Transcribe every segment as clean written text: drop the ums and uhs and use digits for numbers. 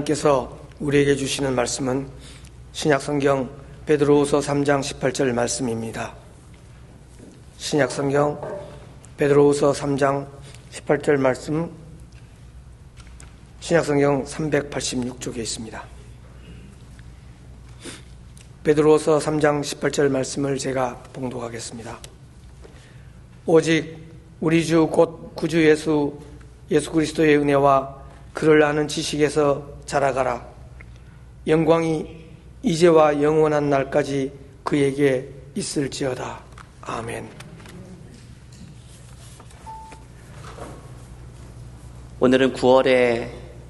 하나님께서 우리에게 주시는 말씀은 신약성경 베드로후서 3장 18절 말씀입니다. 신약성경 베드로후서 3장 18절 말씀, 신약성경 386쪽에 있습니다. 베드로후서 3장 18절 말씀을 제가 봉독하겠습니다. 오직 우리 주 곧 구주 예수 그리스도의 은혜와 그를 아는 지식에서 자라가라. 영광이 이제와 영원한 날까지 그에게 있을지어다. 아멘. 오늘은 9월의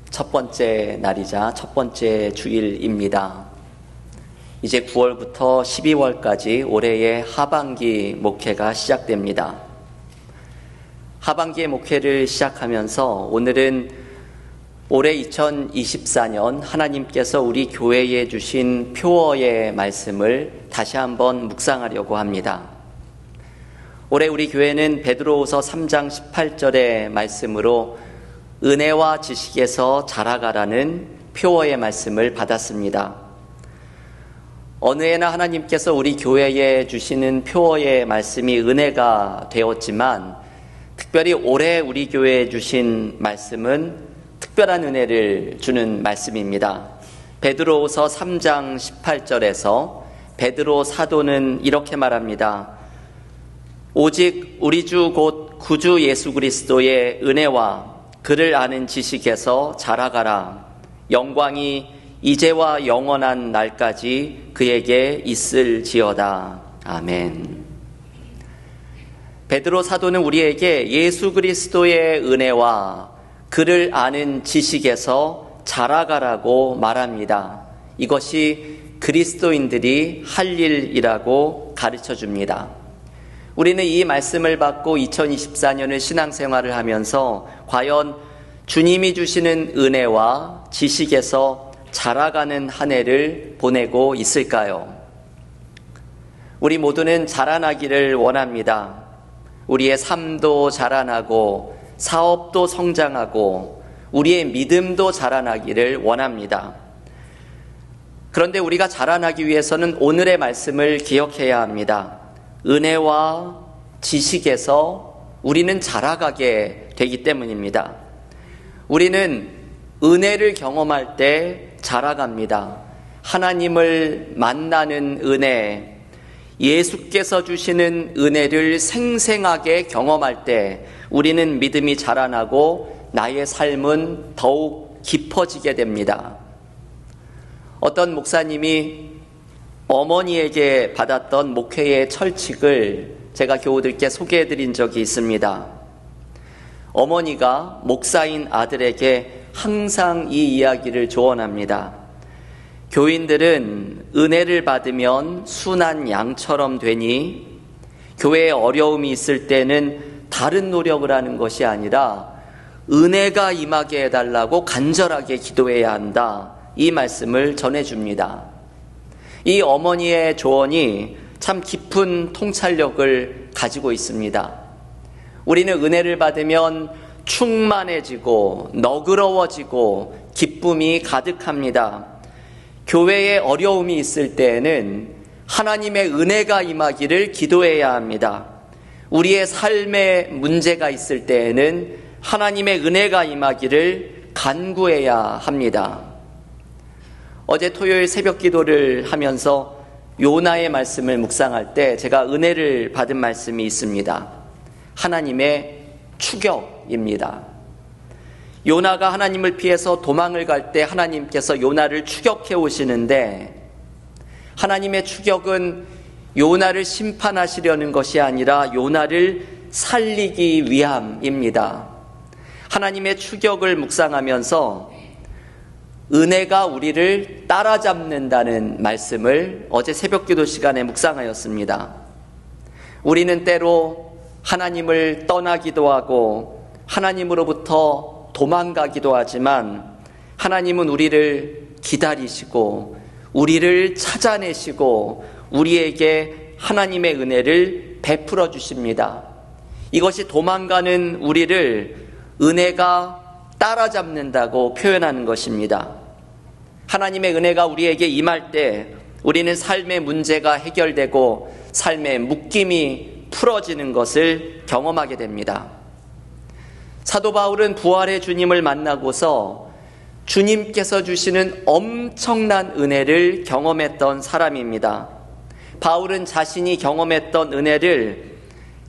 첫 번째 날이자 첫 번째 주일입니다. 이제 9월부터 12월까지 올해의 하반기 목회가 시작됩니다. 하반기의 목회를 시작하면서 오늘은 올해 2024년 하나님께서 우리 교회에 주신 표어의 말씀을 다시 한번 묵상하려고 합니다. 올해 우리 교회는 베드로후서 3장 18절의 말씀으로 은혜와 지식에서 자라가라는 표어의 말씀을 받았습니다. 어느 해나 하나님께서 우리 교회에 주시는 표어의 말씀이 은혜가 되었지만 특별히 올해 우리 교회에 주신 말씀은 특별한 은혜를 주는 말씀입니다. 베드로후서 3장 18절에서 베드로 사도는 이렇게 말합니다. 오직 우리 주 곧 구주 예수 그리스도의 은혜와 그를 아는 지식에서 자라가라. 영광이 이제와 영원한 날까지 그에게 있을지어다. 아멘. 베드로 사도는 우리에게 예수 그리스도의 은혜와 그를 아는 지식에서 자라가라고 말합니다. 이것이 그리스도인들이 할 일이라고 가르쳐 줍니다. 우리는 이 말씀을 받고 2024년을 신앙생활을 하면서 과연 주님이 주시는 은혜와 지식에서 자라가는 한 해를 보내고 있을까요? 우리 모두는 자라나기를 원합니다. 우리의 삶도 자라나고 사업도 성장하고 우리의 믿음도 자라나기를 원합니다. 그런데 우리가 자라나기 위해서는 오늘의 말씀을 기억해야 합니다. 은혜와 지식에서 우리는 자라가게 되기 때문입니다. 우리는 은혜를 경험할 때 자라갑니다. 하나님을 만나는 은혜, 예수께서 주시는 은혜를 생생하게 경험할 때 우리는 믿음이 자라나고 나의 삶은 더욱 깊어지게 됩니다. 어떤 목사님이 어머니에게 받았던 목회의 철칙을 제가 교우들께 소개해드린 적이 있습니다. 어머니가 목사인 아들에게 항상 이 이야기를 조언합니다. 교인들은 은혜를 받으면 순한 양처럼 되니 교회에 어려움이 있을 때는 다른 노력을 하는 것이 아니라 은혜가 임하게 해달라고 간절하게 기도해야 한다. 이 말씀을 전해줍니다. 이 어머니의 조언이 참 깊은 통찰력을 가지고 있습니다. 우리는 은혜를 받으면 충만해지고 너그러워지고 기쁨이 가득합니다. 교회에 어려움이 있을 때에는 하나님의 은혜가 임하기를 기도해야 합니다. 우리의 삶에 문제가 있을 때에는 하나님의 은혜가 임하기를 간구해야 합니다. 어제 토요일 새벽 기도를 하면서 요나의 말씀을 묵상할 때 제가 은혜를 받은 말씀이 있습니다. 하나님의 추격입니다. 요나가 하나님을 피해서 도망을 갈 때 하나님께서 요나를 추격해 오시는데 하나님의 추격은 요나를 심판하시려는 것이 아니라 요나를 살리기 위함입니다. 하나님의 추격을 묵상하면서 은혜가 우리를 따라잡는다는 말씀을 어제 새벽기도 시간에 묵상하였습니다. 우리는 때로 하나님을 떠나기도 하고 하나님으로부터 도망가기도 하지만 하나님은 우리를 기다리시고 우리를 찾아내시고 우리에게 하나님의 은혜를 베풀어 주십니다. 이것이 도망가는 우리를 은혜가 따라잡는다고 표현하는 것입니다. 하나님의 은혜가 우리에게 임할 때 우리는 삶의 문제가 해결되고 삶의 묶임이 풀어지는 것을 경험하게 됩니다. 사도 바울은 부활의 주님을 만나고서 주님께서 주시는 엄청난 은혜를 경험했던 사람입니다. 바울은 자신이 경험했던 은혜를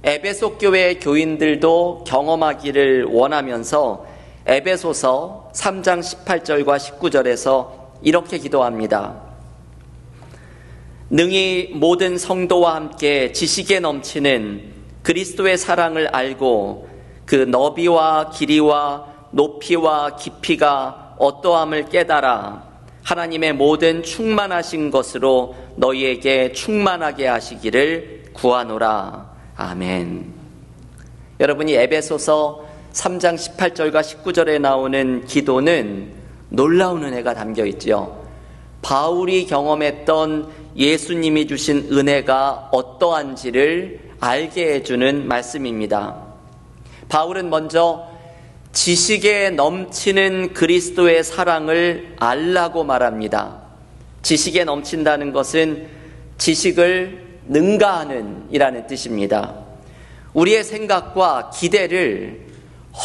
에베소 교회의 교인들도 경험하기를 원하면서 에베소서 3장 18절과 19절에서 이렇게 기도합니다. 능히 모든 성도와 함께 지식에 넘치는 그리스도의 사랑을 알고 그 너비와 길이와 높이와 깊이가 어떠함을 깨달아 하나님의 모든 충만하신 것으로 너희에게 충만하게 하시기를 구하노라. 아멘. 여러분이 에베소서 3장 18절과 19절에 나오는 기도는 놀라운 은혜가 담겨 있지요. 바울이 경험했던 예수님이 주신 은혜가 어떠한지를 알게 해주는 말씀입니다. 바울은 먼저 지식에 넘치는 그리스도의 사랑을 알라고 말합니다. 지식에 넘친다는 것은 지식을 능가하는 이라는 뜻입니다. 우리의 생각과 기대를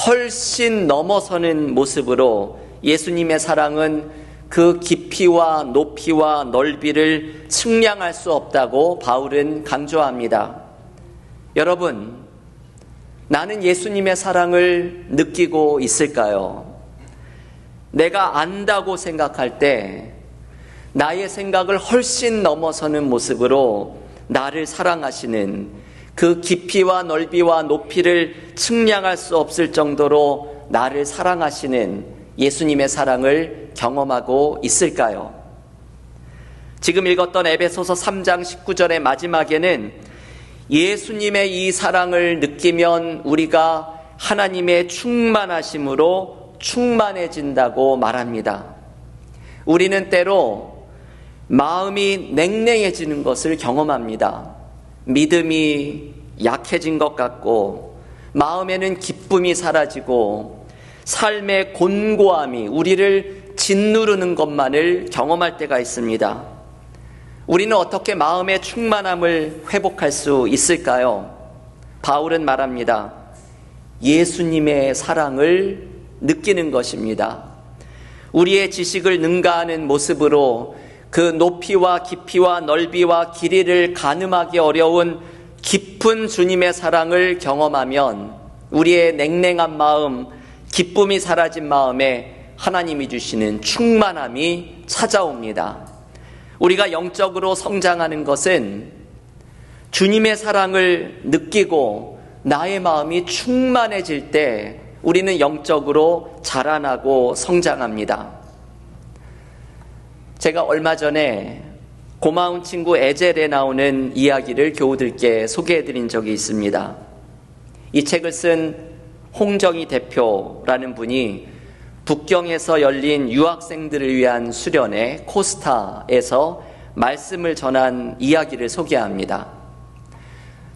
훨씬 넘어서는 모습으로 예수님의 사랑은 그 깊이와 높이와 넓이를 측량할 수 없다고 바울은 강조합니다. 여러분, 나는 예수님의 사랑을 느끼고 있을까요? 내가 안다고 생각할 때 나의 생각을 훨씬 넘어서는 모습으로 나를 사랑하시는 그 깊이와 넓이와 높이를 측량할 수 없을 정도로 나를 사랑하시는 예수님의 사랑을 경험하고 있을까요? 지금 읽었던 에베소서 3장 19절의 마지막에는 예수님의 이 사랑을 느끼면 우리가 하나님의 충만하심으로 충만해진다고 말합니다. 우리는 때로 마음이 냉랭해지는 것을 경험합니다. 믿음이 약해진 것 같고 마음에는 기쁨이 사라지고 삶의 곤고함이 우리를 짓누르는 것만을 경험할 때가 있습니다. 우리는 어떻게 마음의 충만함을 회복할 수 있을까요? 바울은 말합니다. 예수님의 사랑을 느끼는 것입니다. 우리의 지식을 능가하는 모습으로 그 높이와 깊이와 넓이와 길이를 가늠하기 어려운 깊은 주님의 사랑을 경험하면 우리의 냉랭한 마음, 기쁨이 사라진 마음에 하나님이 주시는 충만함이 찾아옵니다. 우리가 영적으로 성장하는 것은 주님의 사랑을 느끼고 나의 마음이 충만해질 때 우리는 영적으로 자라나고 성장합니다. 제가 얼마 전에 고마운 친구 에젤에 나오는 이야기를 교우들께 소개해드린 적이 있습니다. 이 책을 쓴 홍정희 대표라는 분이 북경에서 열린 유학생들을 위한 수련회 코스타에서 말씀을 전한 이야기를 소개합니다.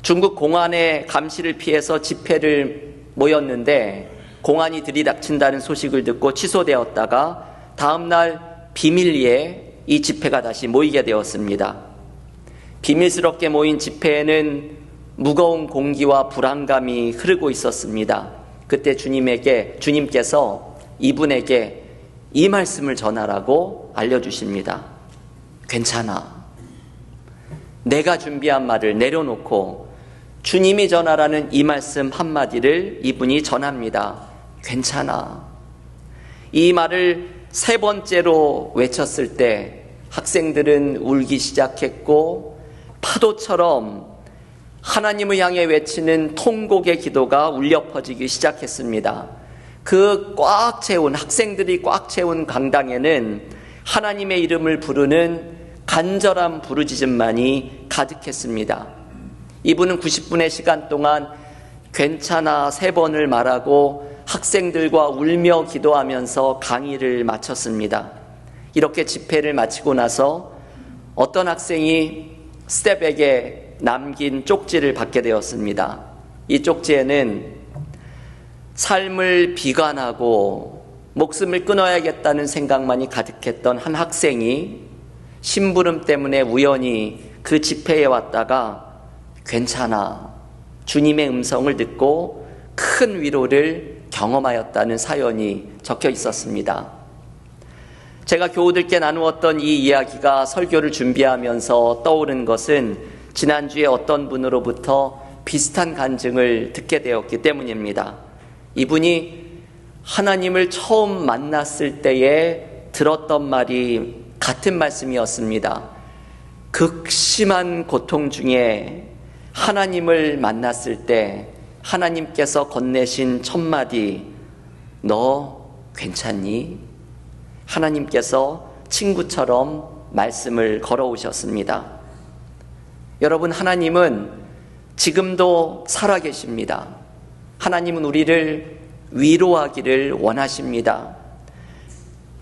중국 공안의 감시를 피해서 집회를 모였는데 공안이 들이닥친다는 소식을 듣고 취소되었다가 다음날 비밀리에 이 집회가 다시 모이게 되었습니다. 비밀스럽게 모인 집회에는 무거운 공기와 불안감이 흐르고 있었습니다. 그때 주님께서 이분에게 이 말씀을 전하라고 알려주십니다. 괜찮아. 내가 준비한 말을 내려놓고 주님이 전하라는 이 말씀 한마디를 이분이 전합니다. 괜찮아. 이 말을 3번째로 외쳤을 때 학생들은 울기 시작했고 파도처럼 하나님을 향해 외치는 통곡의 기도가 울려 퍼지기 시작했습니다. 그 꽉 채운 학생들이 꽉 채운 강당에는 하나님의 이름을 부르는 간절한 부르짖음만이 가득했습니다. 이분은 90분의 시간 동안 괜찮아 3번을 말하고 학생들과 울며 기도하면서 강의를 마쳤습니다. 이렇게 집회를 마치고 나서 어떤 학생이 스텝에게 남긴 쪽지를 받게 되었습니다. 이 쪽지에는 삶을 비관하고 목숨을 끊어야겠다는 생각만이 가득했던 한 학생이 심부름 때문에 우연히 그 집회에 왔다가 괜찮아, 주님의 음성을 듣고 큰 위로를 경험하였다는 사연이 적혀 있었습니다. 제가 교우들께 나누었던 이 이야기가 설교를 준비하면서 떠오른 것은 지난주에 어떤 분으로부터 비슷한 간증을 듣게 되었기 때문입니다. 이분이 하나님을 처음 만났을 때에 들었던 말이 같은 말씀이었습니다. 극심한 고통 중에 하나님을 만났을 때 하나님께서 건네신 첫 마디, 너 괜찮니? 하나님께서 친구처럼 말씀을 걸어오셨습니다. 여러분, 하나님은 지금도 살아계십니다. 하나님은 우리를 위로하기를 원하십니다.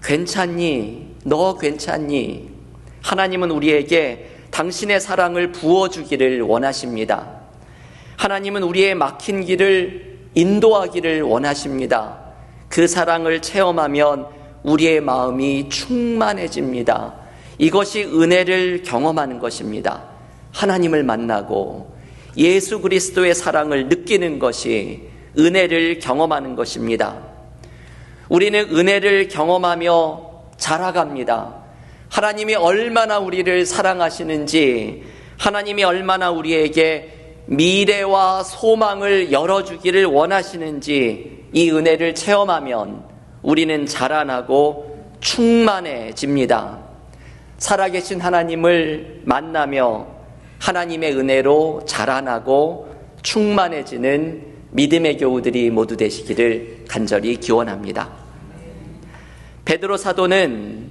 괜찮니? 너 괜찮니? 하나님은 우리에게 당신의 사랑을 부어주기를 원하십니다. 하나님은 우리의 막힌 길을 인도하기를 원하십니다. 그 사랑을 체험하면 우리의 마음이 충만해집니다. 이것이 은혜를 경험하는 것입니다. 하나님을 만나고 예수 그리스도의 사랑을 느끼는 것이 은혜를 경험하는 것입니다. 우리는 은혜를 경험하며 자라갑니다. 하나님이 얼마나 우리를 사랑하시는지, 하나님이 얼마나 우리에게 미래와 소망을 열어주기를 원하시는지 이 은혜를 체험하면 우리는 자라나고 충만해집니다. 살아계신 하나님을 만나며 하나님의 은혜로 자라나고 충만해지는 믿음의 교우들이 모두 되시기를 간절히 기원합니다. 베드로 사도는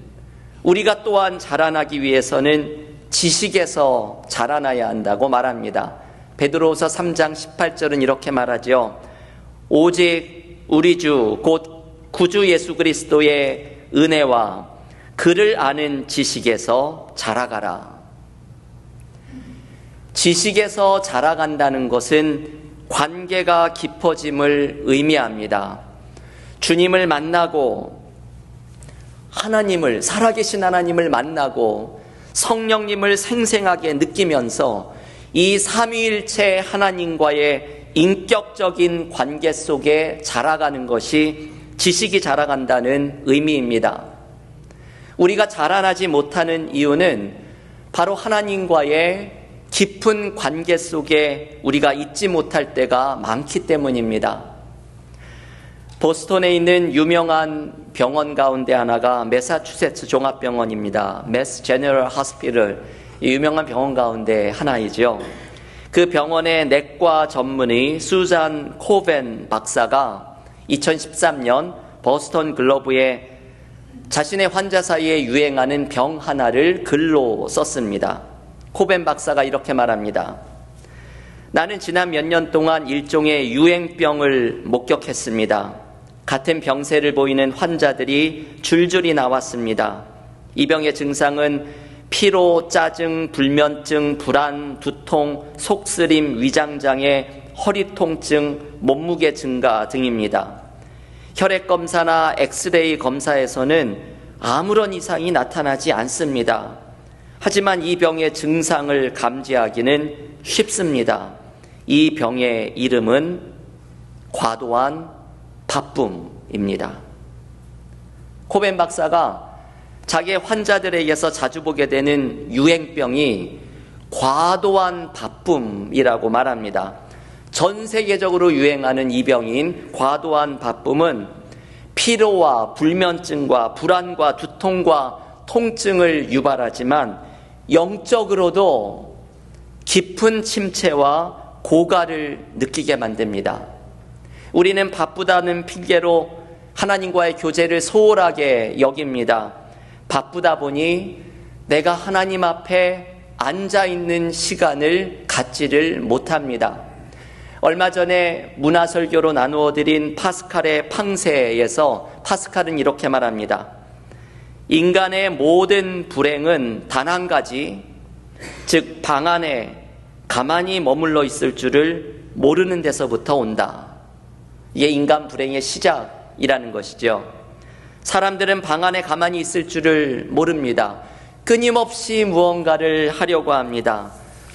우리가 또한 자라나기 위해서는 지식에서 자라나야 한다고 말합니다. 베드로후서 3장 18절은 이렇게 말하죠. 오직 우리 주 곧 구주 예수 그리스도의 은혜와 그를 아는 지식에서 자라가라. 지식에서 자라간다는 것은 관계가 깊어짐을 의미합니다. 주님을 만나고 하나님을, 살아계신 하나님을 만나고 성령님을 생생하게 느끼면서 이 삼위일체 하나님과의 인격적인 관계 속에 자라가는 것이 지식이 자라간다는 의미입니다. 우리가 자라나지 못하는 이유는 바로 하나님과의 깊은 관계 속에 우리가 있지 못할 때가 많기 때문입니다. 보스턴에 있는 유명한 병원 가운데 하나가 매사추세츠 종합병원입니다. 매스 제너럴 호스피털, 유명한 병원 가운데 하나이죠. 그 병원의 내과 전문의 수잔 코벤 박사가 2013년 버스턴 글로브에 자신의 환자 사이에 유행하는 병 하나를 글로 썼습니다. 코벤 박사가 이렇게 말합니다. 나는 지난 몇 년 동안 일종의 유행병을 목격했습니다. 같은 병세를 보이는 환자들이 줄줄이 나왔습니다. 이 병의 증상은 피로, 짜증, 불면증, 불안, 두통, 속쓰림, 위장장애, 허리 통증, 몸무게 증가 등입니다. 혈액 검사나 엑스레이 검사에서는 아무런 이상이 나타나지 않습니다. 하지만 이 병의 증상을 감지하기는 쉽습니다. 이 병의 이름은 과도한 바쁨입니다. 코벤 박사가 자기의 환자들에게서 자주 보게 되는 유행병이 과도한 바쁨이라고 말합니다. 전 세계적으로 유행하는 이 병인 과도한 바쁨은 피로와 불면증과 불안과 두통과 통증을 유발하지만 영적으로도 깊은 침체와 고갈을 느끼게 만듭니다. 우리는 바쁘다는 핑계로 하나님과의 교제를 소홀하게 여깁니다. 바쁘다 보니 내가 하나님 앞에 앉아있는 시간을 갖지를 못합니다. 얼마 전에 문화설교로 나누어드린 파스칼의 팡세에서 파스칼은 이렇게 말합니다. 인간의 모든 불행은 단 한 가지, 즉 방 안에 가만히 머물러 있을 줄을 모르는 데서부터 온다. 이게 인간 불행의 시작이라는 것이죠. 사람들은 방 안에 가만히 있을 줄을 모릅니다. 끊임없이 무언가를 하려고 합니다.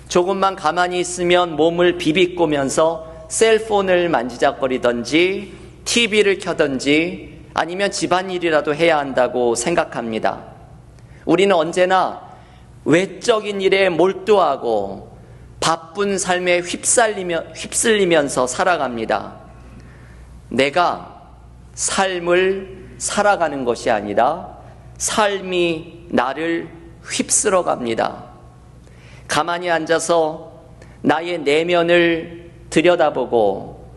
조금만 가만히 있으면 몸을 비비꼬면서 셀폰을 만지작거리든지 TV를 켜든지 아니면 집안일이라도 해야 한다고 생각합니다. 우리는 언제나 외적인 일에 몰두하고 바쁜 삶에 휩쓸리면서 살아갑니다. 내가 삶을 살아가는 것이 아니라 삶이 나를 휩쓸어 갑니다. 가만히 앉아서 나의 내면을 들여다보고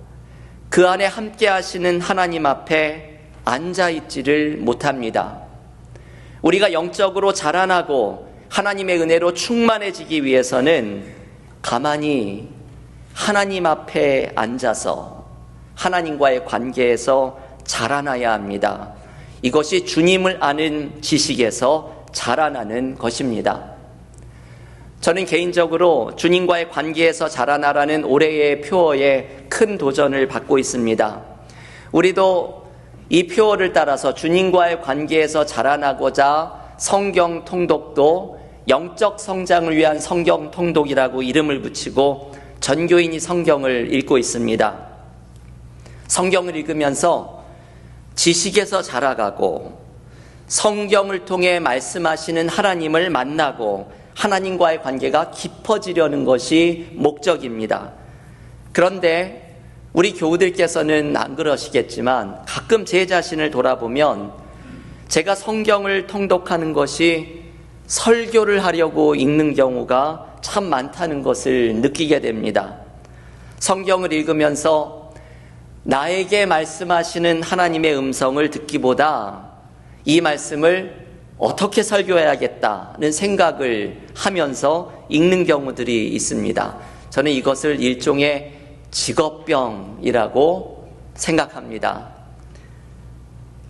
그 안에 함께 하시는 하나님 앞에 앉아있지를 못합니다. 우리가 영적으로 자라나고 하나님의 은혜로 충만해지기 위해서는 가만히 하나님 앞에 앉아서 하나님과의 관계에서 자라나야 합니다. 이것이 주님을 아는 지식에서 자라나는 것입니다. 저는 개인적으로 주님과의 관계에서 자라나라는 올해의 표어에 큰 도전을 받고 있습니다. 우리도 이 표어를 따라서 주님과의 관계에서 자라나고자 성경 통독도 영적 성장을 위한 성경 통독이라고 이름을 붙이고 전교인이 성경을 읽고 있습니다. 성경을 읽으면서 지식에서 자라가고 성경을 통해 말씀하시는 하나님을 만나고 하나님과의 관계가 깊어지려는 것이 목적입니다. 그런데 우리 교우들께서는 안 그러시겠지만 가끔 제 자신을 돌아보면 제가 성경을 통독하는 것이 설교를 하려고 읽는 경우가 참 많다는 것을 느끼게 됩니다. 성경을 읽으면서 나에게 말씀하시는 하나님의 음성을 듣기보다 이 말씀을 어떻게 설교해야겠다는 생각을 하면서 읽는 경우들이 있습니다. 저는 이것을 일종의 직업병이라고 생각합니다.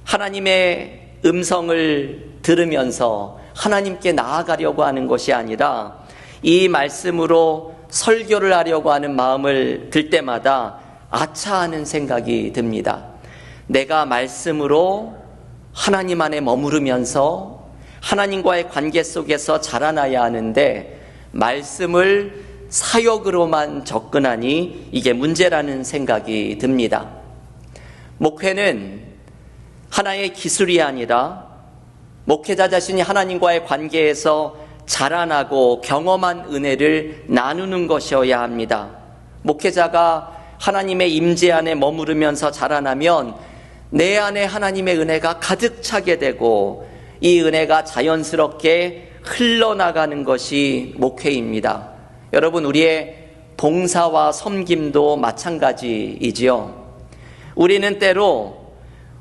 하나님의 음성을 들으면서 하나님께 나아가려고 하는 것이 아니라 이 말씀으로 설교를 하려고 하는 마음을 들 때마다 아차하는 생각이 듭니다. 내가 말씀으로 하나님 안에 머무르면서 하나님과의 관계 속에서 자라나야 하는데 말씀을 사역으로만 접근하니 이게 문제라는 생각이 듭니다. 목회는 하나의 기술이 아니라 목회자 자신이 하나님과의 관계에서 자라나고 경험한 은혜를 나누는 것이어야 합니다. 목회자가 하나님의 임재 안에 머무르면서 자라나면 내 안에 하나님의 은혜가 가득 차게 되고 이 은혜가 자연스럽게 흘러나가는 것이 목회입니다. 여러분, 우리의 봉사와 섬김도 마찬가지이지요. 우리는 때로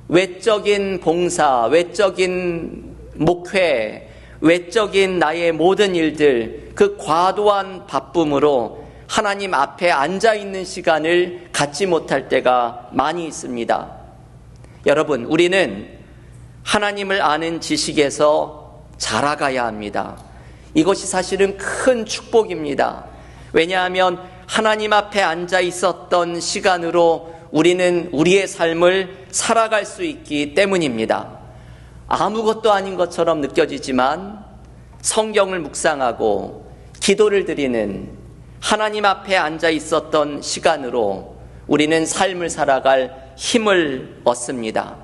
외적인 봉사, 외적인 목회, 외적인 나의 모든 일들, 그 과도한 바쁨으로 하나님 앞에 앉아있는 시간을 갖지 못할 때가 많이 있습니다. 여러분, 우리는 하나님을 아는 지식에서 자라가야 합니다. 이것이 사실은 큰 축복입니다. 왜냐하면 하나님 앞에 앉아 있었던 시간으로 우리는 우리의 삶을 살아갈 수 있기 때문입니다. 아무것도 아닌 것처럼 느껴지지만 성경을 묵상하고 기도를 드리는 하나님 앞에 앉아 있었던 시간으로 우리는 삶을 살아갈 힘을 얻습니다.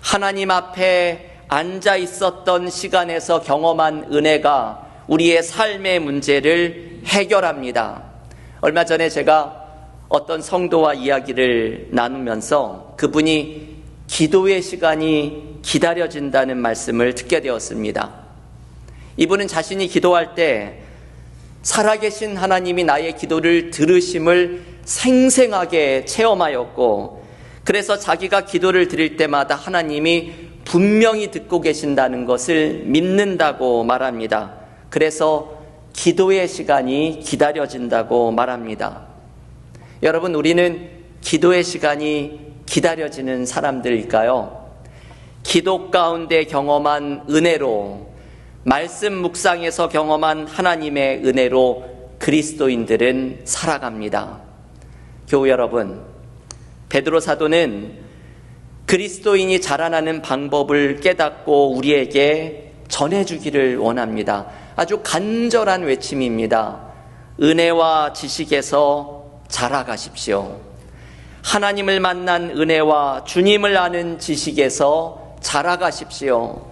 하나님 앞에 앉아 있었던 시간에서 경험한 은혜가 우리의 삶의 문제를 해결합니다. 얼마 전에 제가 어떤 성도와 이야기를 나누면서 그분이 기도의 시간이 기다려진다는 말씀을 듣게 되었습니다. 이분은 자신이 기도할 때 살아계신 하나님이 나의 기도를 들으심을 생생하게 체험하였고, 그래서 자기가 기도를 드릴 때마다 하나님이 분명히 듣고 계신다는 것을 믿는다고 말합니다. 그래서 기도의 시간이 기다려진다고 말합니다. 여러분, 우리는 기도의 시간이 기다려지는 사람들일까요? 기도 가운데 경험한 은혜로, 말씀 묵상에서 경험한 하나님의 은혜로 그리스도인들은 살아갑니다. 교우 여러분, 베드로 사도는 그리스도인이 자라나는 방법을 깨닫고 우리에게 전해주기를 원합니다. 아주 간절한 외침입니다. 은혜와 지식에서 자라가십시오. 하나님을 만난 은혜와 주님을 아는 지식에서 자라가십시오.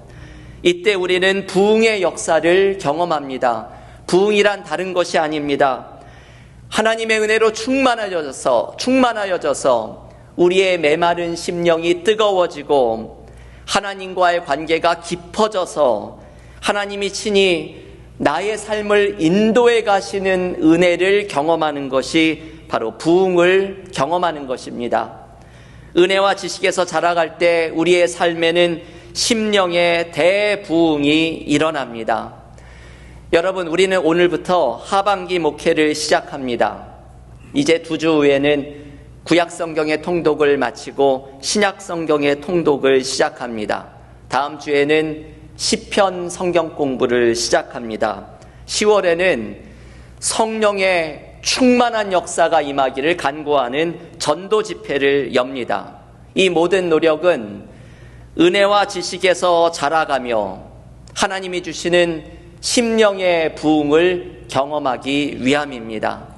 이때 우리는 부흥의 역사를 경험합니다. 부흥이란 다른 것이 아닙니다. 하나님의 은혜로 충만하여져서 우리의 메마른 심령이 뜨거워지고 하나님과의 관계가 깊어져서 하나님이 친히 나의 삶을 인도해 가시는 은혜를 경험하는 것이 바로 부흥을 경험하는 것입니다. 은혜와 지식에서 자라갈 때 우리의 삶에는 심령의 대부흥이 일어납니다. 여러분, 우리는 오늘부터 하반기 목회를 시작합니다. 이제 2주 후에는 구약성경의 통독을 마치고 신약성경의 통독을 시작합니다. 다음 주에는 시편 성경 공부를 시작합니다. 10월에는 성령의 충만한 역사가 임하기를 간구하는 전도 집회를 엽니다. 이 모든 노력은 은혜와 지식에서 자라가며 하나님이 주시는 심령의 부흥을 경험하기 위함입니다.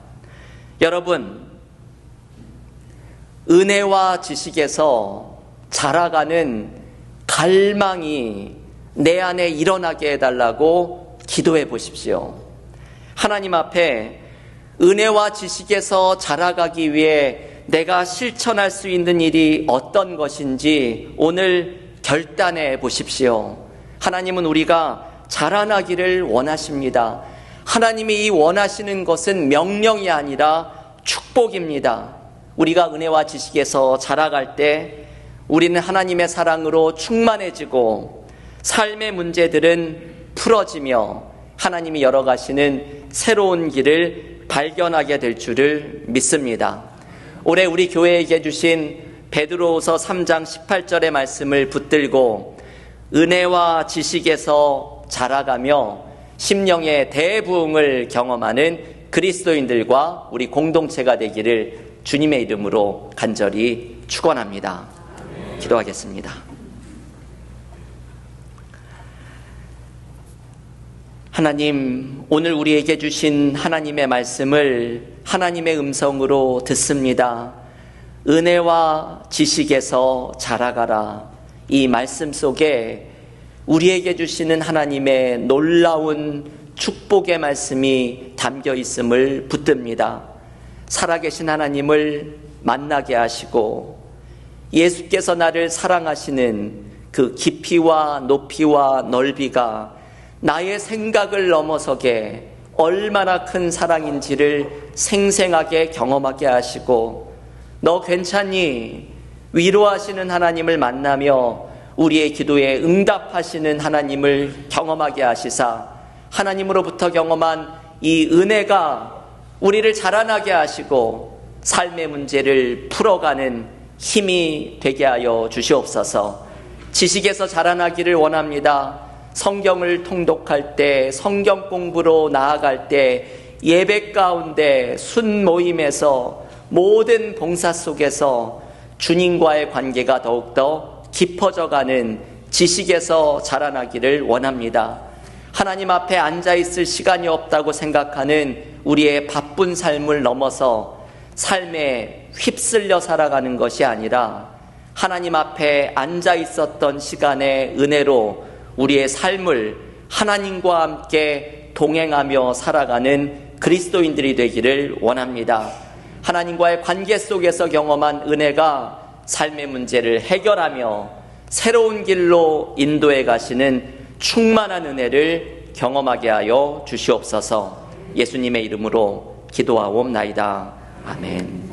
여러분, 은혜와 지식에서 자라가는 갈망이 내 안에 일어나게 해달라고 기도해 보십시오. 하나님 앞에 은혜와 지식에서 자라가기 위해 내가 실천할 수 있는 일이 어떤 것인지 오늘 결단해 보십시오. 하나님은 우리가 자라나기를 원하십니다. 하나님이 이 원하시는 것은 명령이 아니라 축복입니다. 우리가 은혜와 지식에서 자라갈 때 우리는 하나님의 사랑으로 충만해지고 삶의 문제들은 풀어지며 하나님이 열어가시는 새로운 길을 발견하게 될 줄을 믿습니다. 올해 우리 교회에게 주신 베드로후서 3장 18절의 말씀을 붙들고 은혜와 지식에서 자라가며 심령의 대부흥을 경험하는 그리스도인들과 우리 공동체가 되기를 주님의 이름으로 간절히 축원합니다. 기도하겠습니다. 하나님, 오늘 우리에게 주신 하나님의 말씀을 하나님의 음성으로 듣습니다. 은혜와 지식에서 자라가라. 이 말씀 속에 우리에게 주시는 하나님의 놀라운 축복의 말씀이 담겨 있음을 붙듭니다. 살아계신 하나님을 만나게 하시고 예수께서 나를 사랑하시는 그 깊이와 높이와 넓이가 나의 생각을 넘어서게 얼마나 큰 사랑인지를 생생하게 경험하게 하시고 너 괜찮니? 위로하시는 하나님을 만나며 우리의 기도에 응답하시는 하나님을 경험하게 하시사 하나님으로부터 경험한 이 은혜가 우리를 자라나게 하시고 삶의 문제를 풀어가는 힘이 되게 하여 주시옵소서. 지식에서 자라나기를 원합니다. 성경을 통독할 때, 성경 공부로 나아갈 때, 예배 가운데, 순모임에서, 모든 봉사 속에서 주님과의 관계가 더욱더 깊어져가는 지식에서 자라나기를 원합니다. 하나님 앞에 앉아있을 시간이 없다고 생각하는 우리의 바쁜 삶을 넘어서 삶에 휩쓸려 살아가는 것이 아니라 하나님 앞에 앉아있었던 시간의 은혜로 우리의 삶을 하나님과 함께 동행하며 살아가는 그리스도인들이 되기를 원합니다. 하나님과의 관계 속에서 경험한 은혜가 삶의 문제를 해결하며 새로운 길로 인도해 가시는 충만한 은혜를 경험하게 하여 주시옵소서. 예수님의 이름으로 기도하옵나이다. 아멘.